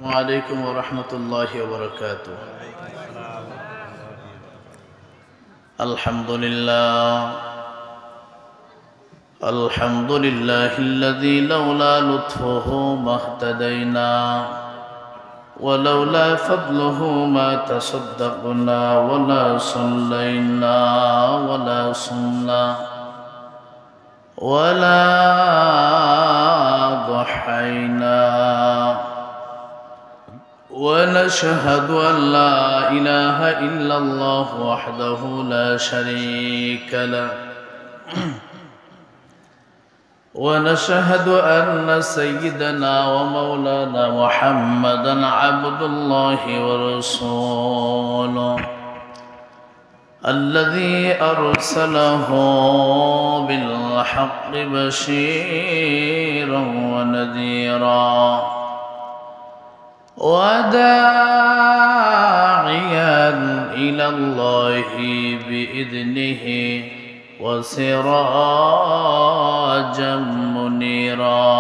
وعليكم ورحمة الله وبركاته. الحمد لله الذي لولا لطفه ما اهتدينا ولولا فضله ما تصدقنا ولا صلينا ولا صمنا ولا ضحينا ونشهد أن لا إله إلا الله وحده لا شريك له ونشهد أن سيدنا ومولانا محمدا عبد الله ورسوله الذي أرسله بالحق بشيرا ونذيرا وداعيا إلى الله بإذنه وسراجا منيرا.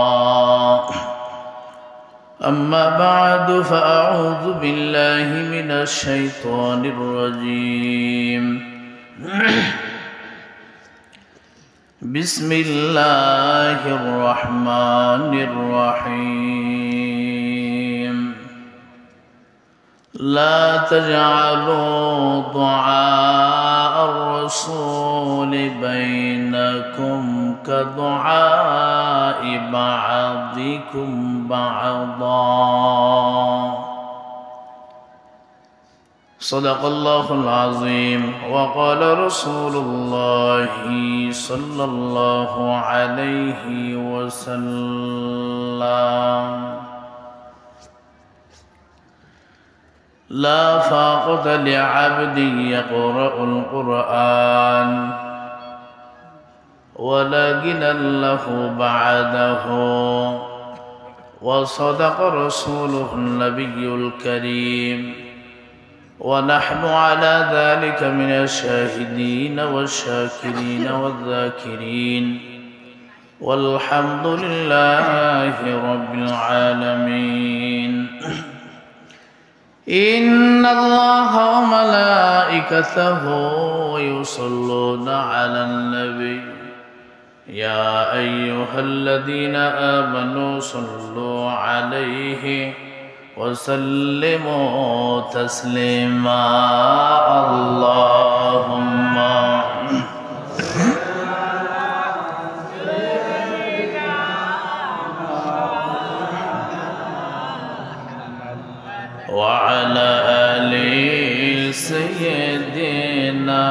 أما بعد فأعوذ بالله من الشيطان الرجيم. بسم الله الرحمن الرحيم. لا تجعلوا دعاء الرسول بينكم كدعاء بعضكم بعضا. صدق الله العظيم. وقال رسول الله صلى الله عليه وسلم: لا فاقة لعبد يقرأ القرآن ولا غنى له بعده. وصدق رسوله النبي الكريم، ونحن على ذلك من الشاهدين والشاكرين والذاكرين، والحمد لله رب العالمين. إن الله وملائكته يصلون على النبي يا أيها الذين آمنوا صلوا عليه وسلموا تسليما. اللهم وعلى آل سيدنا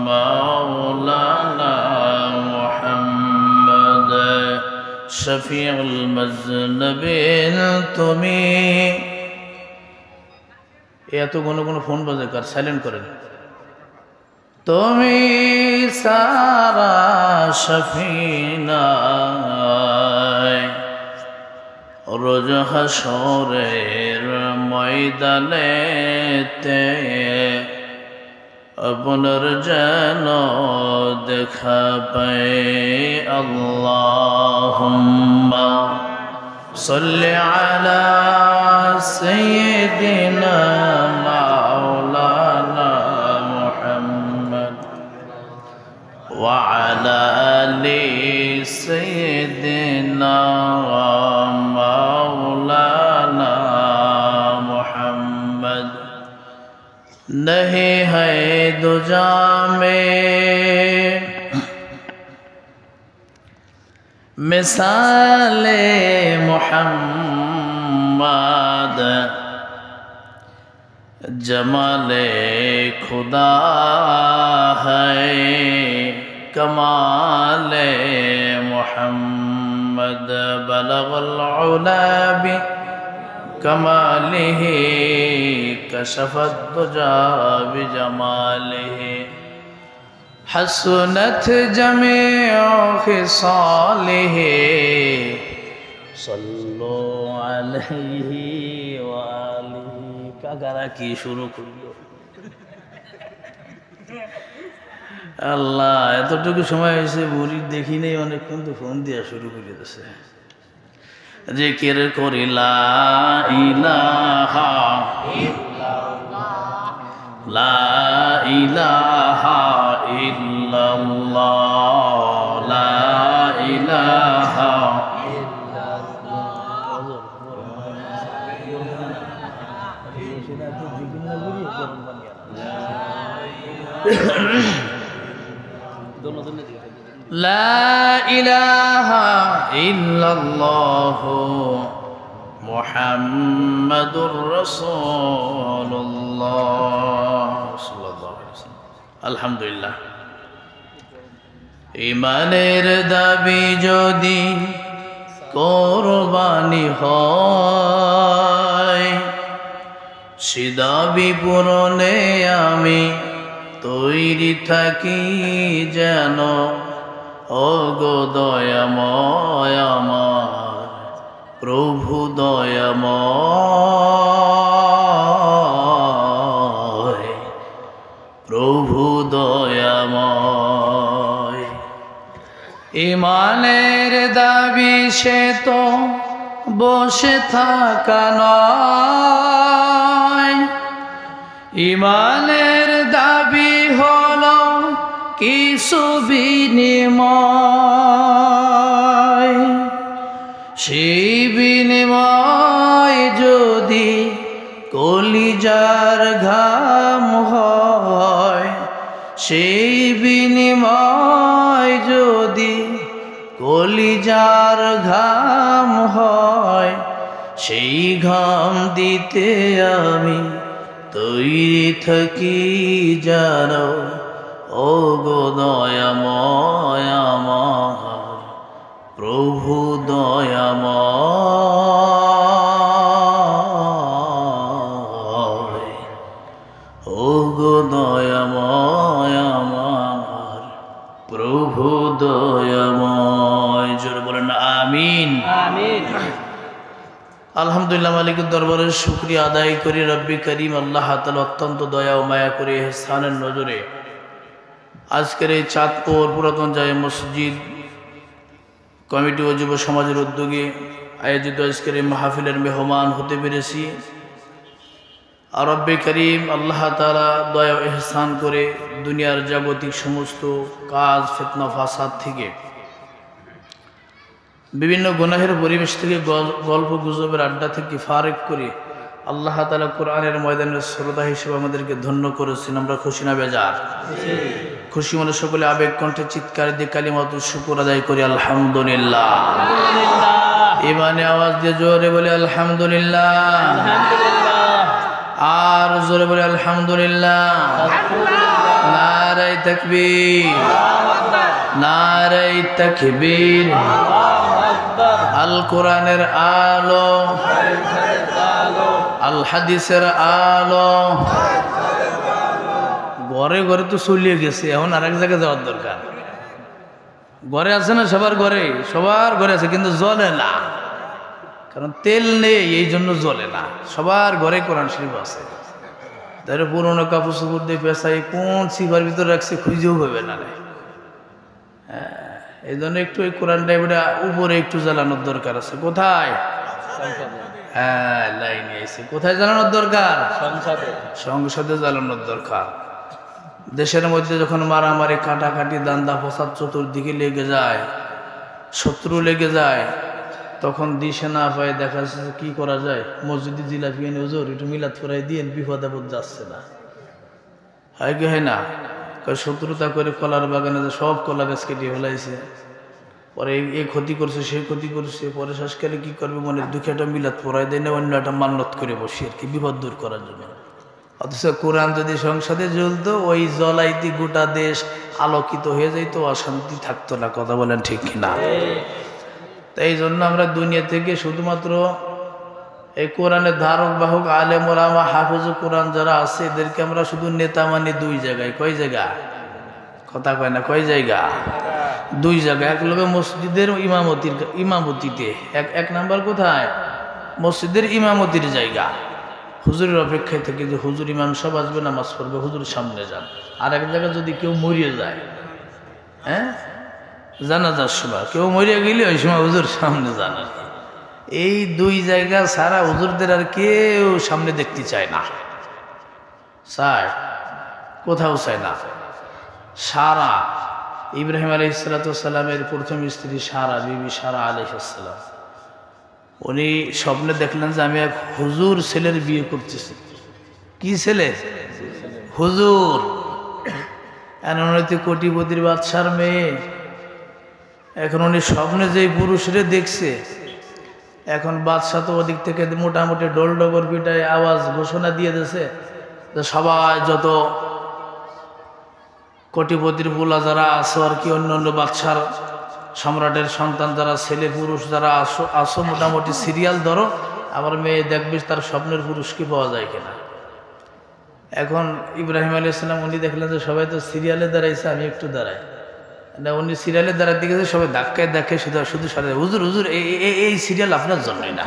مولانا محمد شفيع المذنبين তুমি। এত কোনো ফোন বাজে কার, সাইলেন্ট করেন। তুমি সারা শফিনা রোজ হাসরের ময়দানেতে আপনার যেন দেখা পাই। আল্লাহুম্মা সাল্লি আলা সাইয়্যিদিনা মাওলানা মুহাম্মদ ওয়া আলা আলি সাইয়্যিদিনা মাওলানা মুহাম্মদ। नहीं है दुजा में मिसाले मोहम्मद, जमाले खुदा है कमाले मोहम्मद। बलगल उला बि कमालिही कशफत दुजा बिजमालिही हसनत जमीउ खिसालिही सल्लु अलैहि व आलिहि। কাকারা কি শুরু করলো? আল্লাহ, এতটুকু সময় হয়েছে বুড়ির দেখি নেই, অনেকক্ষণ তো ফোন দিয়া শুরু করে দিয়েছে। জিকির করি লা ইলাহা লা ইলাহা ইল্লাল্লাহ লা ইলাহা লা ইলাহা ইল্লাল্লাহ মুহাম্মাদুর রাসূলুল্লাহ সাল্লাল্লাহু আলাইহি ওয়াসাল্লাম। আলহামদুলিল্লাহ। ঈমানের দাবি যদি কুরবানি হয়, সে দাবি পূরণে আমি তৈরি থাকি যেন ওগো দয়াময় আমার প্রভু দয়াময় প্রভু দয়াময়। ঈমানের দাবি সে তো বসে থাকা নয়, ঈমানের দাবি হলো কিছু বিনিময়। সেই বিনিময় যদি কলিজার ঘাম হয়, সেই বিনিময় যদি কলিজার ঘাম হয়, সেই ঘাম দিতে আমি তৈরি থাকি জানো ওগো দয়াময় আমার প্রভু দয়াময় ওগো দয়াময় আমার প্রভু দয়াময়। জোরে বলেন আমিন। আমিন। আলহামদুলিল্লাহ, মালিকের দরবারে শুকরিয়া আদায় করি। রব্বি করিম আল্লাহ তাআলা অত্যন্ত দয়া ও মায়া করে ইহসানের নজরে আজকের এই চাঁদপুর পুরাতন জামে মসজিদ কমিটি ও যুব সমাজের উদ্যোগে আয়োজিত আজকের এই মাহফিলের মেহমান হতে পেরেছি। আর রব্বি করিম আল্লাহ তাআলা দয়া ও ইহসান করে দুনিয়ার জাগতিক সমস্ত কাজ, ফিতনা, ফাসাদ থেকে, বিভিন্ন গুনাহের পরিবেশ থেকে, গল্প গুজবের আড্ডা থেকে ফারেক করে আল্লাহ তাআলা কোরআনের ময়দানের শ্রোতা হিসেবে আমাদেরকে ধন্য করেছেন। আমরা খুশি না বেজার? খুশি মনে সকলে আবেগ কণ্ঠে চিৎকার দিয়ে কালিমাতুল শুকর আদায় করি আলহামদুলিল্লাহ। ইমানে আওয়াজ দিয়ে জোরে বলে আলহামদুলিল্লাহ, আর জোরে বলে আলহামদুলিল্লাহ। নারায়ে তাকবীর, নারায়ে তাকবীর। আল কোরআনের আলো, আল হাদিসের আলো ঘরে ঘরে তো চলিয়ে গেছে, এখন আরেক জায়গায় যাওয়ার দরকার। ঘরে আছে না সবার ঘরে? সবার ঘরে আছে, কিন্তু জ্বলে না, কারণ তেল নেই, এই জন্য জ্বলে না। সবার ঘরে কোরআন শরীফ আছে। তাহলে পুরোনো কাপড় চোপড় দিয়ে পেঁচাই কোন সিফার ভিতরে রাখছে খুঁজেও হবে না। এই জন্য একটু এই কোরআনটা এবারে উপরে একটু জ্বালানোর দরকার আছে। কোথায়? হ্যাঁ, লাইনে এসে কোথায় জ্বালানোর দরকার? সংসদে জ্বালানোর দরকার। দেশের মধ্যে যখন মারামারি, কাটাকাটি, দান্দা ফসাদ চতুর্দিকে লেগে যায়, শত্রু লেগে যায়, তখন দিশে না পায় দেখা যাচ্ছে কি করা যায়, মসজিদে জিলাপি এনে হুজুর একটু মিলাদ ফরাই দিয়ে বিপদ আপদ যাচ্ছে না, হয় কি হয় না? শত্রুতা করে কলার বাগানে সব কলা গাছ কেটে ফেলাইছে, পরে এই ক্ষতি করছে, সে ক্ষতি করছে, পরে শেষকালে কি করবে, মনে দুঃখে একটা মিলাদ পড়াই দেয় না, অন্য একটা মান্নত করে বসি আর কি, বিপদ দূর করার জন্য। অথচ কোরআন যদি সংসদে জ্বলতো, ওই জ্বলাইতে গোটা দেশ আলোকিত হয়ে যাইতো, অশান্তি থাকতো না। কথা বলেন ঠিক কিনা? তাই এই জন্য আমরা দুনিয়া থেকে শুধুমাত্র এই কোরআনের ধারক বাহক আলেম ওলামা হাফেজ কোরআন যারা আছে, এদেরকে আমরা শুধু নেতা মানি দুই জায়গায়। কয় জায়গা? কথা কয় না, কয় জায়গা? দুই জায়গায়। এক লোকে মসজিদের ইমামতিতে, এক নাম্বার কোথায়? মসজিদের ইমামতির জায়গা, হুজুরের অপেক্ষায় থেকে যে হুজুর ইমাম সাহেব আসবে, নামাজ পড়বে, হুজুর সামনে যান। আর এক জায়গায় যদি কেউ মরিয়ে যায়, হ্যাঁ, জানাজার সময় কেউ মরিয়ে গেলে ওই সময় হুজুর সামনে যান আর কি। এই দুই জায়গা সারা হুজুরদের আর কেউ সামনে দেখতে চায় না, চায় কোথাও চায় না। সারা ইব্রাহিম আলাইহিসসালামের প্রথম স্ত্রী সারা, বিবি সারা আলাইহিসসালাম, উনি স্বপ্নে দেখলেন যে আমি এক হুজুর ছেলের বিয়ে করতেছি। কি ছেলে? হুজুর। উনি কোটিপতির বাদশার মেয়ে। এখন উনি স্বপ্নে যেই পুরুষরে দেখছে, এখন বাদশাহ তো ওদিক থেকে মোটামুটি ডোল ডগর পিটায় আওয়াজ ঘোষণা দিয়ে দিয়েছে যে সবাই যত কোটিপতির পোলা যারা আসো আর কি, অন্য অন্য বাদশার সম্রাটের সন্তান যারা ছেলে পুরুষ যারা আসো মোটামুটি সিরিয়াল ধরো, আমার মেয়ে দেখবি তার স্বপ্নের পুরুষ কি পাওয়া যায় কিনা। এখন ইব্রাহিম আলাইহিস সালাম উনি দেখলেন যে সবাই তো সিরিয়ালে দাঁড়াইছে, আমি একটু দাঁড়াই না। উনি সিরিয়ালে দাঁড়াতে গেছে, সবাই ধাক্কায় দেখে শুধু সারা হুজুর হুজুর এই সিরিয়াল আপনার জন্যই না।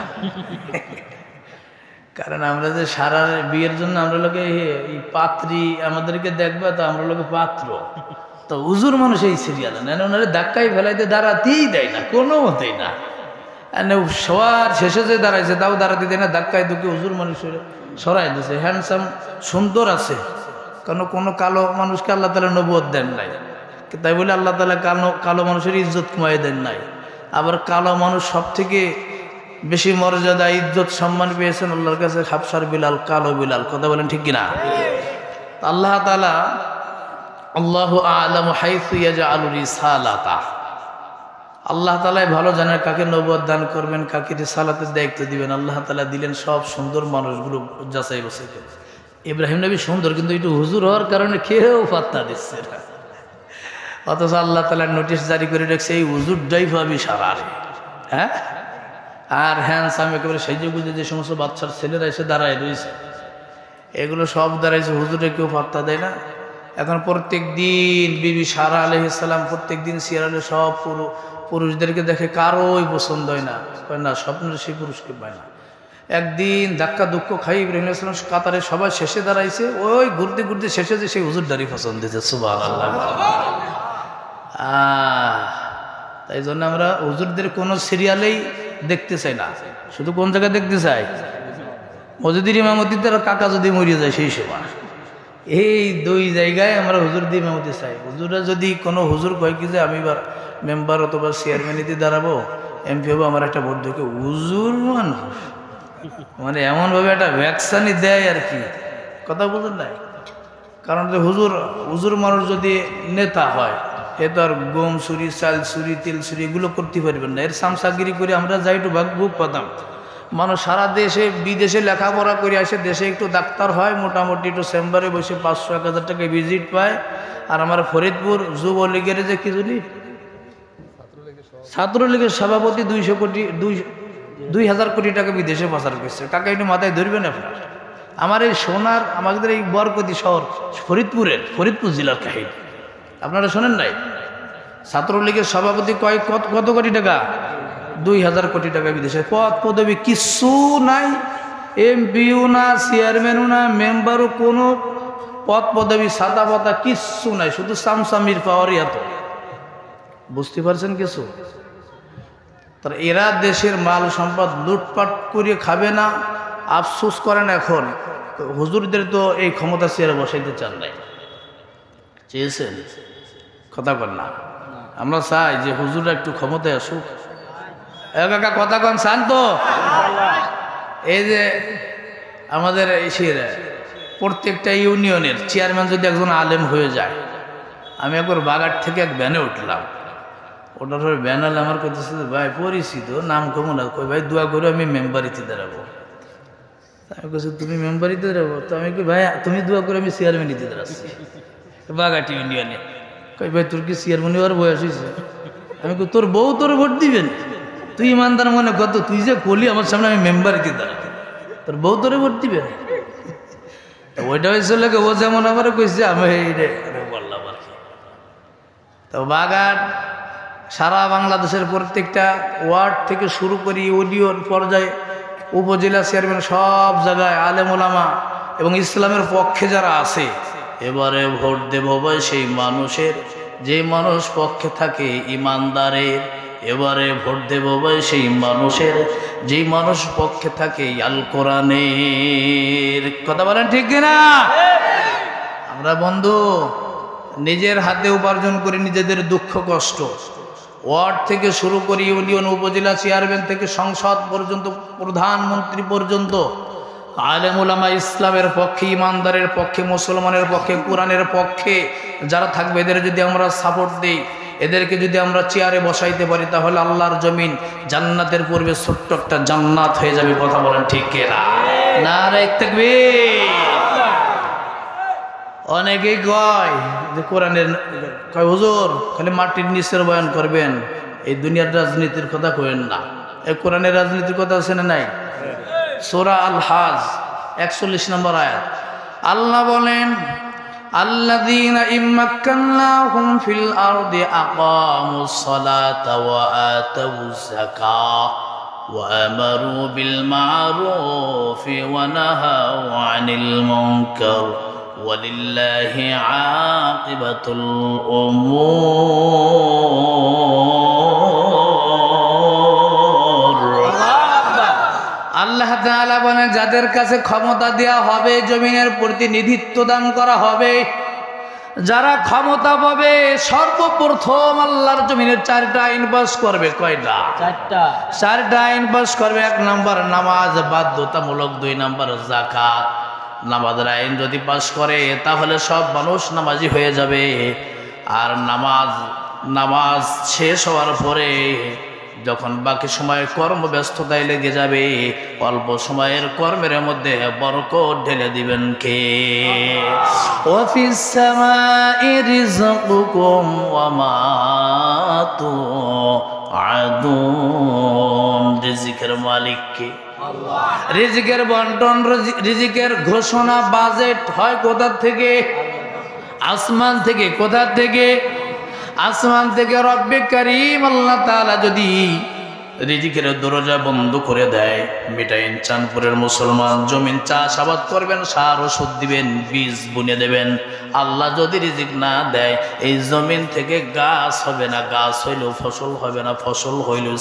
কারণ আমরা যে সারার বিয়ের জন্য আমরা লোকে এই পাত্রী আমাদেরকে দেখবে, তো আমরা লোকে পাত্র, তো হুজুর মানুষ এই সিরিয়াল নেন, ওনারা ধাক্কায় ফেলাইতে দাঁড়াতেই দেয় না কোনো মতেই না। সবার শেষে যে দাঁড়াইছে তাও দাঁড়াতে দেয় না, ধাক্কায় দুঃখে হুজুর মানুষের সরাই দিয়েছে। হ্যান্ডসাম সুন্দর আছে, কারণ কোনো কালো মানুষকে আল্লাহ তাআলা নবুয়ত দেন নাই, তাই বলে আল্লাহ তাআলা কালো মানুষের ইজ্জত কমাই দেন নাই। আবার কালো মানুষ সব থেকে বেশি মর্যাদা ইজ্জত সম্মান পেয়েছেন আল্লাহর কাছে হাবশার বিলাল, কালো বিলাল। কথা বলেন ঠিক কিনা? আল্লাহ তাআলা আল্লাহু আ'লামু হাইসু ইয়াজআলু রিসালাতা, আল্লাহ তাআলাই ভালো জানেন কাকে নবুয়ত দান করবেন, কাকে রিসালাতের দায়িত্ব দিবেন। আল্লাহ তাআলা দিলেন সব সুন্দর মানুষগুলো যাচাই বাছাই করে। ইব্রাহিম নবী সুন্দর, কিন্তু একটু হুজুর হওয়ার কারণে কেউ পাত্তা দিচ্ছে না। অথচ আল্লাহ তাআলা নোটিশ জারি করে রাখছে এই হুজুরটাই পাবি সারা। হ্যাঁ, আর হ্যান্ডসাম একেবারে সেজে গুজে যে সমস্ত বাচ্চার ছেলেরা এসে দাঁড়ায় রয়েছে, এগুলো সব দাঁড়াইছে, হুজুরে কেউ পাত্তা দেয় না। এখন প্রত্যেক দিন বিবি সারা আলাইহিস সালাম প্রত্যেক দিন সিরিয়ালে সব পুরুষদেরকে দেখে, কারোই পছন্দ হয় না, না স্বপ্নের সেই পুরুষকে পায় না। একদিন ধাক্কা দুঃখ খাই ইব্রাহিম আলাইহিস সালাম কাতারে সবাই শেষে দাঁড়াইছে, ওই ঘুরতে ঘুরতে শেষে যে সেই হুজুরদারি পছন্দ হয়েছে। সুবহানাল্লাহ। তাই জন্য আমরা হুজুরদের কোনো সিরিয়ালেই দেখতে চাই না। শুধু কোন জায়গায় দেখতে চাই? মসজিদের ইমামতিতে কাকা যদি মরিয়ে যায় সেই সময়, এই দুই জায়গায় আমরা হুজুর দিয়ে ইমামতি চাই। হুজুরা যদি কোনো হুজুর কয় কি যে আমি এবার মেম্বার অথবা চেয়ারম্যানিতে দাঁড়াবো, এমপি হবো, আমার একটা ভোট দেখে হুজুর মানুষ মানে এমনভাবে একটা ভ্যাকসানি দেয় আর কি, কথা বুঝেন নাই? কারণ যে হুজুর মানুষ যদি নেতা হয়, এ তো আর গম চুরি, চাল চুরি, তেল চুরি এগুলো করতে পারবেন না। এর সামসাগিরি করে আমরা যাই একটু ভাগ পাতাম। মানুষ সারা দেশে বিদেশে লেখাপড়া করে আসে, দেশে একটু ডাক্তার হয়, মোটামুটি একটু চেম্বারে বসে 500-1000 টাকা ভিজিট পায়। আর আমার ফরিদপুর যুবলীগের যে কি জানি ছাত্রলীগের সভাপতি 200 কোটি টাকা বিদেশে পাচার করছে। কাকা একটু মাথায় ধরবেন আপনার? আমার এই সোনার আমাদের এই বরকতি শহর ফরিদপুর জেলার কাহিনী আপনারা শোনেন নাই? ছাত্রলীগের সভাপতি কত কোটি টাকা? 2000 কোটি টাকা বিদেশে। পদ পদবি কিচ্ছু নাই, এমপিও না, চেয়ারম্যানও না, মেম্বারও, কোনো পদ পদবি সাদা পাতা কিচ্ছু নাই, শুধু সামসামির পাওয়ারই এত। বুঝতে পারছেন কিছু? তার এরা দেশের মাল সম্পদ লুটপাট করে খাবে না, আফসোস করেন। এখন হুজুরদের তো এই ক্ষমতা চেয়ারে বসাইতে চান নাই, চেয়েছেন? কথা কন না? আমরা চাই যে হুজুররা একটু ক্ষমতায় আসুক। কাকা কথা কন, চান তো? এই যে আমাদের প্রত্যেকটা ইউনিয়নের চেয়ারম্যান যদি একজন আলেম হয়ে যায়, আমি একবার বাগার থেকে এক ভ্যানে উঠলাম, ওটার পরে ভ্যানাল আমার করতেছে ভাই পরিচিত নাম কমন, কই ভাই দোয়া করে আমি মেম্বারিতে দাঁড়াবো। আমি বলছি তুমি মেম্বারিতে দাঁড়াবো? তো আমি কই ভাই তুমি দোয়া করে আমি চেয়ারম্যানিতে দাঁড়াচ্ছি বাগাটি ইউনিয়নে। কই ভাই তোর কি চেয়ারম্যান হওয়ার বয়স হয়েছে? আমি কই তোর বউ তোর ভোট দিবেন? তুই ইমানদার মনে কত, তুই যে কলি আমার সামনে আমি মেম্বারিতে দাঁড়াবো, তোর বউ তোরে ভোট দিবেন? ওইটা হয়েছিল ও যেমন আমার কইছে আমি বললাম আর কি। তো বাগান সারা বাংলাদেশের প্রত্যেকটা ওয়ার্ড থেকে শুরু করি ইউনিয়ন পর্যায়ে, উপজেলা চেয়ারম্যান, সব জায়গায় আলেম ওলামা এবং ইসলামের পক্ষে যারা আছে, এবারে ভোট দেব ভাই সেই মানুষের, যে মানুষ পক্ষে থাকে ইমানদারের, এবারে ভোট দেব ভাই সেই মানুষের যেই মানুষ পক্ষে থাকে আল কোরআনের। কথা বলেন ঠিক কিনা? আমরা বন্ধু নিজের হাতে উপার্জন করি নিজেদের দুঃখ কষ্ট, ওয়ার্ড থেকে শুরু করি ইউনিয়ন উপজেলা চেয়ারম্যান থেকে সংসদ পর্যন্ত প্রধানমন্ত্রী পর্যন্ত আলেম ওলামা ইসলামের পক্ষে, ইমানদারের পক্ষে, মুসলমানের পক্ষে, কোরআনের পক্ষে যারা থাকবে এদের যদি আমরা সাপোর্ট দিই, এদেরকে যদি আমরা চেয়ারে বসাইতে পারি তাহলে আল্লাহর জমিন জান্নাতের পূর্বে ছোট্ট একটা জান্নাত হয়ে যাবে। কথা বলেন ঠিক কিনা? নারে তাকবীর। অনেকেই কয় যে কোরআনের কয় হুজুর খালি মাটির নিচের বয়ান করবেন, এই দুনিয়ার রাজনীতির কথা কইেন না। এই কোরআনের রাজনীতির কথা আছে না নাই? সূরা আল হাজ 41 নম্বর আয়াত আল্লাহ বলেন, আল্লাযীনা ইম্মাক্কান্নাহুম ফিল আরদি আকামুস সালাতা ওয়া আতাউয যাকাহ ওয়া আমারু বিল মা'রুফি ওয়া নাহাউ আনিল মুনকার ওয়ালিল্লাহি আকিবাতুল উমুর। আল্লাহ তাআলা বলেন যাদের কাছে ক্ষমতা দেওয়া হবে, জমিনের প্রতিনিধিত্ব দান করা হবে, যারা ক্ষমতা পাবে সর্বপ্রথম আল্লাহর জমিনের 4টা আইন পাস করবে। কয়টা? 4টা আইন পাস করবে। 1 নম্বর নামাজ বাধ্যতামূলক, 2 নম্বর যাকাত। নামাজের আইন যদি পাস করে তাহলে সব মানুষ নামাজি হয়ে যাবে। আর নামাজ শেষ হওয়ার পরে যখন বাকি সময় কর্মব্যস্ততায় লেগে যাবে, অল্প সময়ের কর্মের মধ্যে বরকত ঢেলে দিবেন কে? ওয়াফিস সামাই রিজকুকুম ওয়া মা তুআদুন। রিজিকের মালিক কে? আল্লাহ। রিজিকের বন্টন, রিজিকের ঘোষণা, বাজেট হয় কোথা থেকে? আসমান থেকে। কোথা থেকে? আসমান থেকে। রব্বে কারীম আল্লাহ তাআলা যদি রিজিকের দরজা বন্ধ করে দেয়, মিটাইন চাঁদপুরের মুসলমান জমিন চাষাবাদ করবেন, সার ওষুধ দিবেন, বীজ বুনে দেবেন। আল্লাহ যদি রিজিক না দেয় এই জমিন থেকে গাছ হবে না, গাছ হইলেও ফসল হবে না, ফসল হইলেও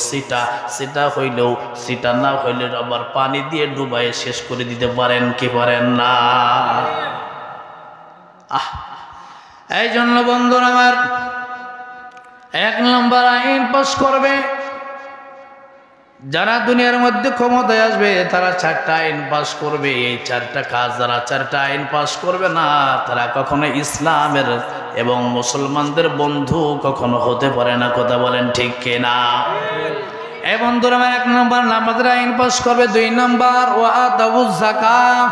সিটা হইলেও সিটা না হইলে আবার পানি দিয়ে ডুবাই শেষ করে দিতে পারেন কি পারেন না? এই জন্য বন্ধুরা আমার 1 নম্বর আইন পাস করবে যারা দুনিয়ার মধ্যে ক্ষমতায় আসবে, তারা 4টা আইন পাস করবে। এই 4টা কাজ যারা 4টা আইন পাস করবে না, তারা কখনো ইসলামের এবং মুসলমানদের বন্ধু কখনো হতে পারে না। কথা বলেন ঠিক কিনা? এই বন্ধুরা আমার 1 নম্বর নামাজের আইন পাস করবে। 2 নম্বর ওয়া আতাউয যাকাত,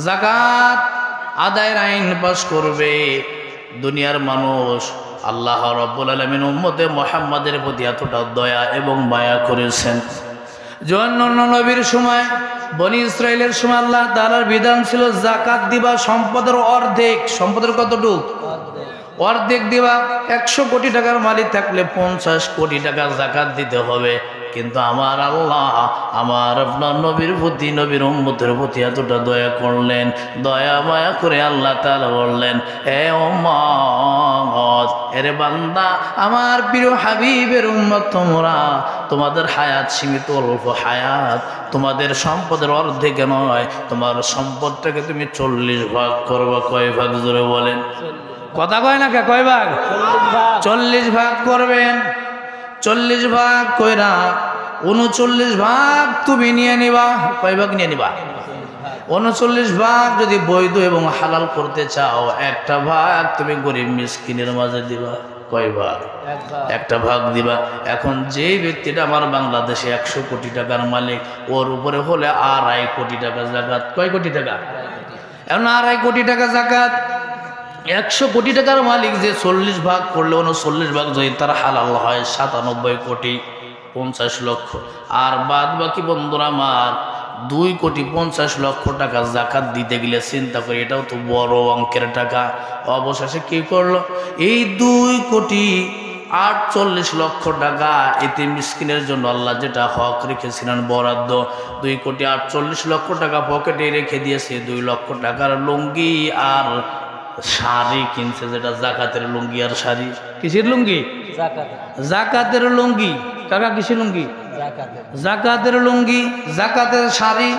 যাকাত আদায়ের আইন পাস করবে। দুনিয়ার মানুষ আল্লাহ রাব্বুল আলামিন উম্মতে মুহাম্মাদের প্রতি এতটা দয়া এবং মায়া করেছেন যে অন্যান্য নবীর সময়, বনি ইসরাইলের সময় আল্লাহ তাআলার বিধান ছিল যাকাত দিবা সম্পদের অর্ধেক। সম্পদের কতটুকু? অর্ধেক দিবা। 100 কোটি টাকার মালিক থাকলে 50 কোটি টাকা যাকাত দিতে হবে। কিন্তু আমার আল্লাহ আমার আপনার নবীর প্রতি, নবীর উম্মতের প্রতি এতটা দয়া করলেন, দয়া মায়া করে আল্লাহ তাআলা বললেন, এ উম্মত, এরে বান্দা, আমার প্রিয় হাবিবের উম্মত তোমরা, তোমাদের হায়াত সীমিত, অল্প হায়াত, তোমাদের সম্পদের অর্ধেক নয়, তোমার সম্পদটাকে তুমি 40 ভাগ করবা। কয় ভাগ? জোরে বলেন। কথা কয় না কে? কয় ভাগ? 40 ভাগ করবেন। 40 ভাগ কইরা 39 ভাগ তুমি নিয়ে নিবা। কয় ভাগ নিয়ে নিবা? 39 ভাগ যদি বৈধ এবং হালাল করতে চাও, 1টা ভাগ তুমি গরিব মিসকিনের মাঝে দিবা। কয় ভাগ? 1টা ভাগ দিবা। এখন যে ব্যক্তিটা আমার বাংলাদেশে 100 কোটি টাকার মালিক, ওর উপরে হলে 2.5 কোটি টাকা যাকাত। কয় কোটি টাকা? এখন 2.5 কোটি টাকা যাকাত। 100 কোটি টাকার মালিক যে 40 ভাগ করলে 39 ভাগ যদি তার হালাল হয় 97 কোটি 50 লক্ষ। আর বাদ বাকি বন্ধুরা আমার 2 কোটি 50 লক্ষ টাকা যাকাত দিতে গেলে চিন্তা করি, এটাও তো বড় অঙ্কের টাকা। অবশেষে কি করলো? এই 2 কোটি 48 লক্ষ টাকা এতে মিসকিনের জন্য আল্লাহ যেটা হক রেখেছিলেন বরাদ্দ, 2 কোটি 48 লক্ষ টাকা পকেটে রেখে দিয়েছে। 2 লক্ষ টাকার লুঙ্গি আর শাড়ি কিনছে, যেটা যাকাতের লুঙ্গি আর শাড়ি। কিসের লুঙ্গি? জাকাতের লুঙ্গি, কাকা কিসের লুঙ্গি? জাকাতের লুঙ্গি, জাকাতের শাড়ি,